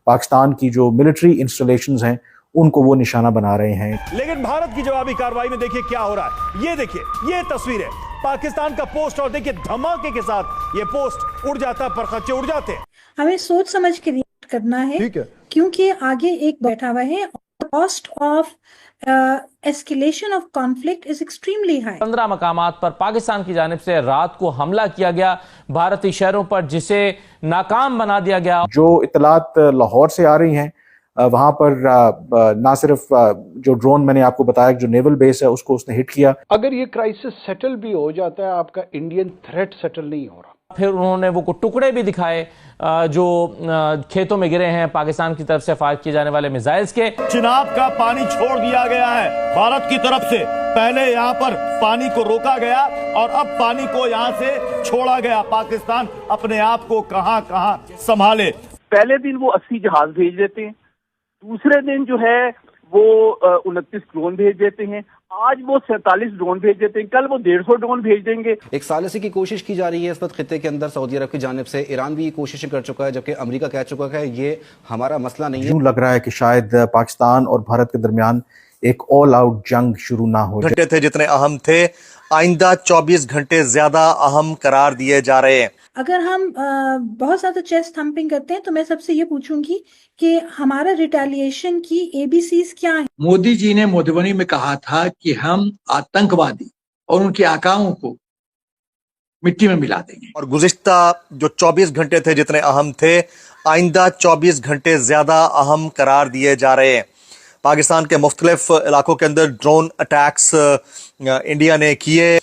पाकिस्तान की जो military installations हैं उनको वो निशाना बना रहे हैं। लेकिन भारत की जवाबी कार्रवाई में देखिए क्या हो रहा है। ये देखिए, ये तस्वीर है पाकिस्तान का पोस्ट, और देखिए धमाके के साथ ये पोस्ट उड़ जाता, परखच्चे उड़ जाते हैं। हमें सोच समझ के रिएक्ट करना है, ठीक है, क्योंकि आगे एक बैठा हुआ है। Cost of escalation of conflict is extremely high. 15 मकामात पर पाकिस्तान की जानिब से रात को हमला किया गया भारतीय शहरों पर, जिसे नाकाम बना दिया गया। जो इतलात लाहौर से आ रही हैं वहां पर ना सिर्फ जो ड्रोन मैंने आपको बताया जो नेवल बेस है उसको उसने हिट किया। अगर ये क्राइसिस सेटल भी हो जाता है, आपका इंडियन थ्रेट सेटल नहीं हो रहा। फिर उन्होंने वो टुकड़े भी दिखाए जो खेतों में गिरे हैं पाकिस्तान की तरफ से फायर किए जाने वाले मिसाइल्स के। चिनाब का पानी छोड़ दिया गया है भारत की तरफ से। पहले यहाँ पर पानी को रोका गया और अब पानी को यहाँ से छोड़ा गया। पाकिस्तान अपने आप को कहां कहां संभाले। पहले दिन वो 80 जहाज भेज देते हैं, दूसरे दिन जो है वो 29 ड्रोन भेज देते हैं, आज वो 47 ड्रोन भेज देते हैं, कल वो 150 ड्रोन भेज देंगे। एक सालिसी की कोशिश की जा रही है इस वक्त खित्ते के अंदर सऊदी अरब की जानिब से। ईरान भी कोशिशें कर चुका है, जबकि अमेरिका कह चुका है ये हमारा मसला नहीं है। यूं लग रहा है कि शायद पाकिस्तान और भारत के दरमियान एक ऑल आउट जंग शुरू ना हो जाए। घंटे थे जितने अहम थे, आइंदा 24 घंटे ज्यादा अहम करार दिए जा रहे हैं। अगर हम बहुत ज्यादा चेस्ट थम्पिंग करते हैं तो मैं सबसे ये पूछूंगी कि हमारा रिटेलिएशन की एबीसीज क्या है। मोदी जी ने मधुबनी में कहा था कि हम आतंकवादी और उनके आकाओं को मिट्टी में मिला देंगे। और गुज़िश्ता जो 24 घंटे थे जितने अहम थे, आइंदा 24 घंटे ज्यादा अहम करार दिए जा रहे हैं। पाकिस्तान के मुख्तलिफ इलाकों के अंदर ड्रोन अटैक्स इंडिया ने किए।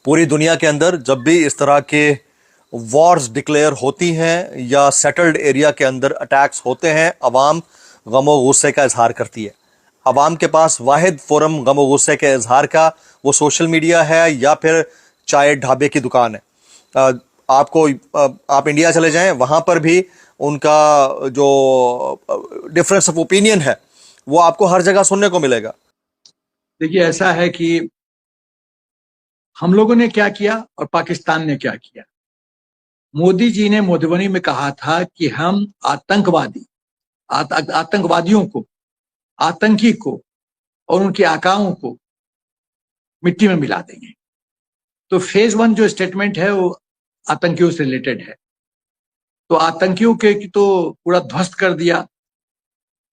पूरी दुनिया के अंदर जब भी इस तरह के वॉर्स डिक्लेयर होती हैं या सेटल्ड एरिया के अंदर अटैक्स होते हैं, अवाम गम और गुस्से का इजहार करती है। अवाम के पास वाहिद फोरम गम और गुस्से के इजहार का वो सोशल मीडिया है या फिर चाय ढाबे की दुकान है। आप इंडिया चले जाएं, वहां पर भी उनका जो डिफरेंस ऑफ ओपिनियन है वो आपको हर जगह सुनने को मिलेगा। देखिए, ऐसा है कि हम लोगों ने क्या किया और पाकिस्तान ने क्या किया। मोदी जी ने मधुबनी में कहा था कि हम आतंकवादियों को, आतंकी को और उनके आकाओं को मिट्टी में मिला देंगे। तो फेज 1 जो स्टेटमेंट है वो आतंकियों से रिलेटेड है। तो आतंकियों के तो पूरा ध्वस्त कर दिया,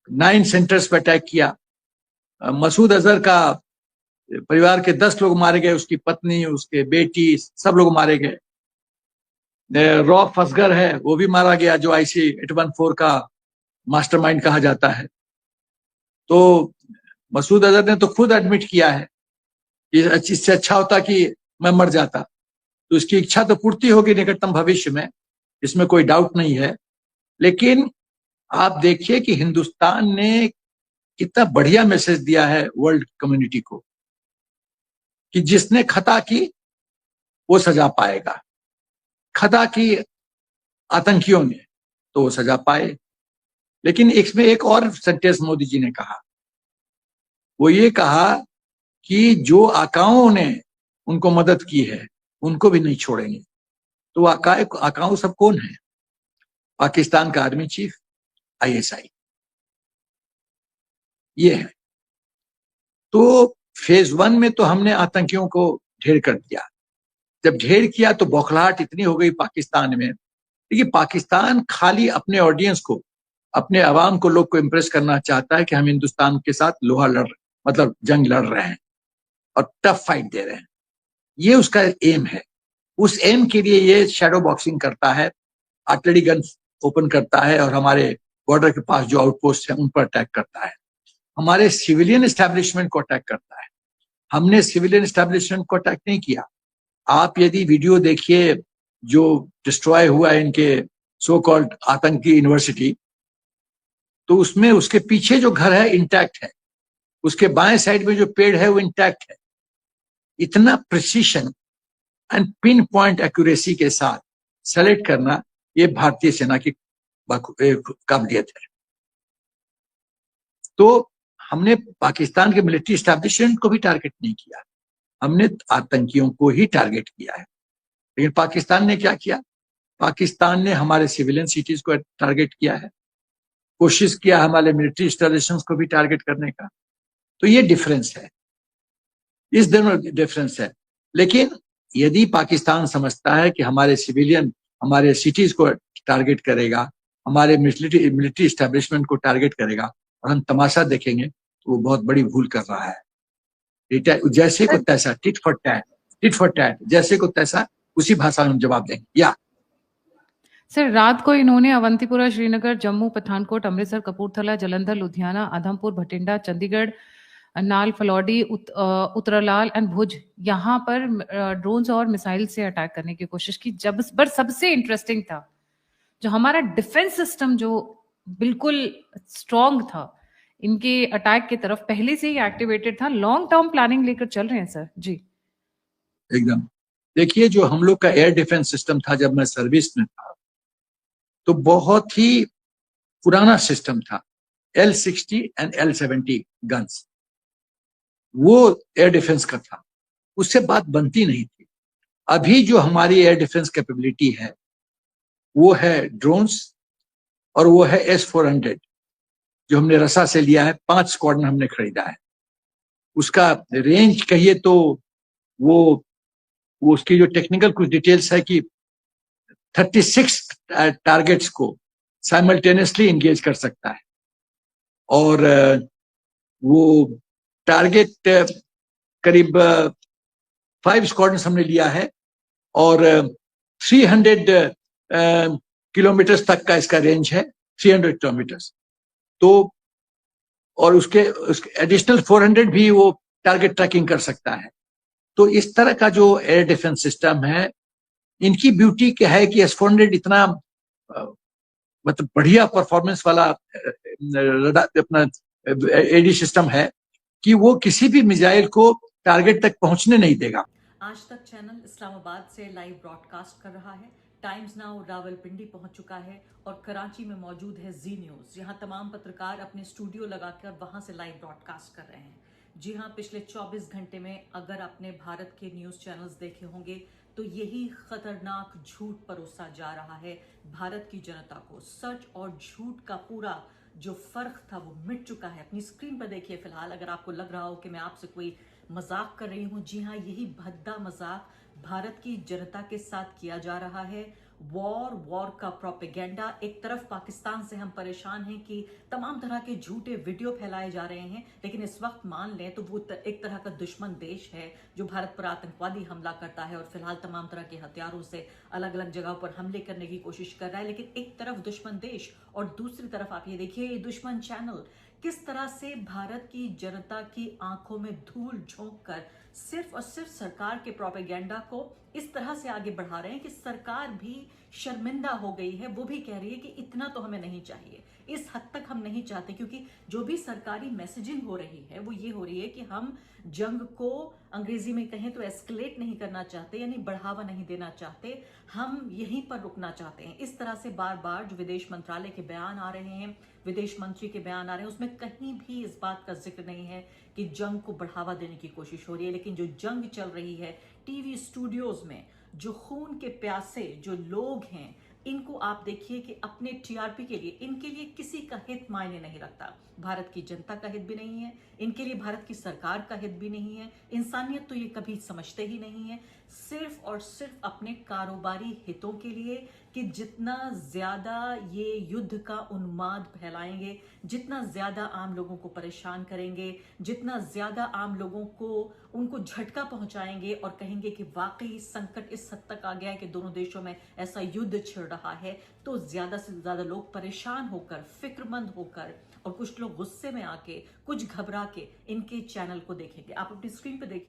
9 सेंटर्स पर अटैक किया। मसूद अजहर का परिवार के 10 लोग मारे गए, उसकी पत्नी, उसके बेटी, सब लोग मारे गए। रौफ असगर है, वो भी मारा गया, जो IC 814 का मास्टरमाइंड कहा जाता है। तो मसूद अजहर ने तो खुद एडमिट किया है कि इससे अच्छा होता कि मैं मर जाता। तो उसकी इच्छा तो पूर्ति होगी निकटतम भविष्य में, इसमें कोई डाउट नहीं है। लेकिन आप देखिए कि हिंदुस्तान ने कितना बढ़िया मैसेज दिया है वर्ल्ड कम्युनिटी को कि जिसने खता की वो सजा पाएगा। खता की आतंकियों ने तो वो सजा पाए। लेकिन इसमें एक और सेंटेंस मोदी जी ने कहा, वो ये कहा कि जो आकाओं ने उनको मदद की है उनको भी नहीं छोड़ेंगे। तो आकाओं सब कौन है? पाकिस्तान का आर्मी चीफ, ISI, ये है। तो फेज 1 में तो हमने आतंकियों को ढेर कर दिया। जब ढेर किया तो बौखलाहट इतनी हो गई पाकिस्तान में। देखिए, पाकिस्तान खाली अपने ऑडियंस को, अपने अवाम को, लोग को इम्प्रेस करना चाहता है कि हम हिंदुस्तान के साथ मतलब जंग लड़ रहे हैं और टफ फाइट दे रहे हैं। ये उसका एम है। उस एम के लिए ये शैडो बॉक्सिंग करता है, आर्टिलरी गन ओपन करता है और हमारे बॉर्डर के पास जो आउटपोस्ट है उन पर अटैक करता है, हमारे सिविलियन एस्टैब्लिशमेंट को अटैक करता है। हमने सिविलियन एस्टैब्लिशमेंट को अटैक नहीं किया। आप यदि वीडियो देखिए जो डिस्ट्रॉय हुआ है इनके सो कॉल्ड आतंकी यूनिवर्सिटी, तो उसमें उसके पीछे जो घर है इंटैक्ट है, उसके बाएं साइड में जो पेड़ है वो इंटैक्ट है। इतना precision and pin point accuracy के साथ सेलेक्ट करना, ये भारतीय सेना की काबिलियत है। तो हमने पाकिस्तान के मिलिट्री एस्टैब्लिशमेंट को भी टारगेट नहीं किया, हमने आतंकियों को ही टारगेट किया है। लेकिन पाकिस्तान ने क्या किया? पाकिस्तान ने हमारे सिविलियन सिटीज को टारगेट किया है, कोशिश किया हमारे मिलिट्री इंस्टॉलेशंस को भी टारगेट करने का। तो ये डिफरेंस है, इस दोनों डिफरेंस है। लेकिन यदि पाकिस्तान समझता है कि हमारे सिविलियन, हमारे सिटीज को टारगेट करेगा, हमारे मिलिट्री एस्टेब्लिशमेंट को टारगेट करेगा और हम तमाशा देखेंगे, तो वो बहुत बड़ी भूल कर रहा है। जैसे को तैसा, टिट फॉर टैट, जैसे को तैसा, उसी भाषा में हम जवाब देंगे। या सर, रात को इन्होंने अवंतीपुरा, श्रीनगर, जम्मू, पठानकोट, अमृतसर, कपूरथला, जलंधर, लुधियाना, आदमपुर, भटिंडा, चंडीगढ़, नाल, फलौडी, उत्तरलाल एंड भुज, यहाँ पर ड्रोन्स और मिसाइल से अटैक करने की कोशिश की। पर सबसे इंटरेस्टिंग था जो हमारा डिफेंस सिस्टम जो बिल्कुल स्ट्रांग था, इनके अटैक की तरफ पहले से ही एक्टिवेटेड था, लॉन्ग टर्म प्लानिंग लेकर चल रहे हैं सर जी। एकदम। देखिए, जो हम लोग का एयर डिफेंस सिस्टम था जब मैं सर्विस में था, तो बहुत ही पुराना सिस्टम था, L60 एंड L70 गन्स, वो एयर डिफेंस का था, उससे बात बनती नहीं थी। अभी जो हमारी एयर डिफेंस कैपेबिलिटी है वो है ड्रोन्स और वो है S-400 जो हमने रसा से लिया है, 5 स्क्वाड्रन हमने खरीदा है। उसका रेंज कहिए तो वो उसकी जो टेक्निकल कुछ डिटेल्स है कि 36 टारगेट्स को साइमल्टेनियसली इंगेज कर सकता है, और वो टारगेट करीब 5 स्क्वाड्रन हमने लिया है और 300 किलोमीटर तक का इसका रेंज है, 300 किलोमीटर। तो और उसके एडिशनल 400 भी वो टारगेट ट्रैकिंग कर सकता है। तो इस तरह का जो एयर डिफेंस सिस्टम है, इनकी ब्यूटी क्या है कि S-400 इतना मतलब बढ़िया परफॉर्मेंस वाला अपना एडी सिस्टम है कि वो किसी भी मिसाइल को टारगेट तक पहुंचने नहीं देगा। आज तक चैनल इस्लामाबाद से लाइव ब्रॉडकास्ट कर रहा है। टाइम्स नाउ रावलपिंडी पहुंच चुका है और कराची में मौजूद है जी न्यूज। यहां तमाम पत्रकार अपने स्टूडियो लगाकर वहां से लाइव ब्रॉडकास्ट कर रहे हैं। जी हां, पिछले 24 घंटे में अगर आपने भारत के न्यूज चैनल्स देखे होंगे तो यही खतरनाक झूठ परोसा जा रहा है भारत की जनता को। सच और झूठ का पूरा जो फर्क था वो मिट चुका है। अपनी स्क्रीन पर देखिए फिलहाल, अगर आपको लग रहा हो कि मैं आपसे कोई मजाक कर रही हूं, जी हाँ, यही भद्दा मजाक भारत की जनता के साथ किया जा रहा है। वॉर का प्रोपेगेंडा। एक तरफ पाकिस्तान से हम परेशान हैं कि तमाम तरह के झूठे वीडियो फैलाए जा रहे हैं, लेकिन इस वक्त मान लें तो वो एक तरह का दुश्मन देश है जो भारत पर आतंकवादी हमला करता है और फिलहाल तमाम तरह के हथियारों से अलग अलग जगहों पर हमले करने की कोशिश कर रहा है। लेकिन एक तरफ दुश्मन देश और दूसरी तरफ आप ये देखिए ये दुश्मन चैनल किस तरह से भारत की जनता की आंखों में धूल झोंक कर सिर्फ और सिर्फ सरकार के प्रोपेगेंडा को इस तरह से आगे बढ़ा रहे हैं कि सरकार भी शर्मिंदा हो गई है। वो भी कह रही है कि इतना तो हमें नहीं चाहिए, इस हद तक हम नहीं चाहते, क्योंकि जो भी सरकारी मैसेजिंग हो रही है वो ये हो रही है कि हम जंग को अंग्रेजी में कहें तो एस्केलेट नहीं करना चाहते, यानी बढ़ावा नहीं देना चाहते, हम यहीं पर रुकना चाहते हैं। इस तरह से बार बार जो विदेश मंत्रालय के बयान आ रहे हैं, विदेश मंत्री के बयान आ रहे हैं, उसमें कहीं भी इस बात का जिक्र नहीं है कि जंग को बढ़ावा देने की कोशिश हो रही है। लेकिन जो जंग चल रही है टीवी स्टूडियोज में, जो खून के प्यासे जो लोग हैं, इनको आप देखिए कि अपने टीआरपी के लिए, इनके लिए किसी का हित मायने नहीं रखता। भारत की जनता का हित भी नहीं है, इनके लिए भारत की सरकार का हित भी नहीं है, इंसानियत तो ये कभी समझते ही नहीं है। सिर्फ और सिर्फ अपने कारोबारी हितों के लिए कि जितना ज्यादा ये युद्ध का उन्माद फैलाएंगे, जितना ज्यादा आम लोगों को परेशान करेंगे, जितना ज्यादा आम लोगों को उनको झटका पहुंचाएंगे और कहेंगे कि वाकई संकट इस हद तक आ गया है कि दोनों देशों में ऐसा युद्ध छिड़ रहा है, तो ज्यादा से ज्यादा लोग परेशान होकर, फिक्रमंद होकर और कुछ लोग गुस्से में आके, कुछ घबरा के इनके चैनल को देखेंगे। आप अपनी स्क्रीन पे देखिए।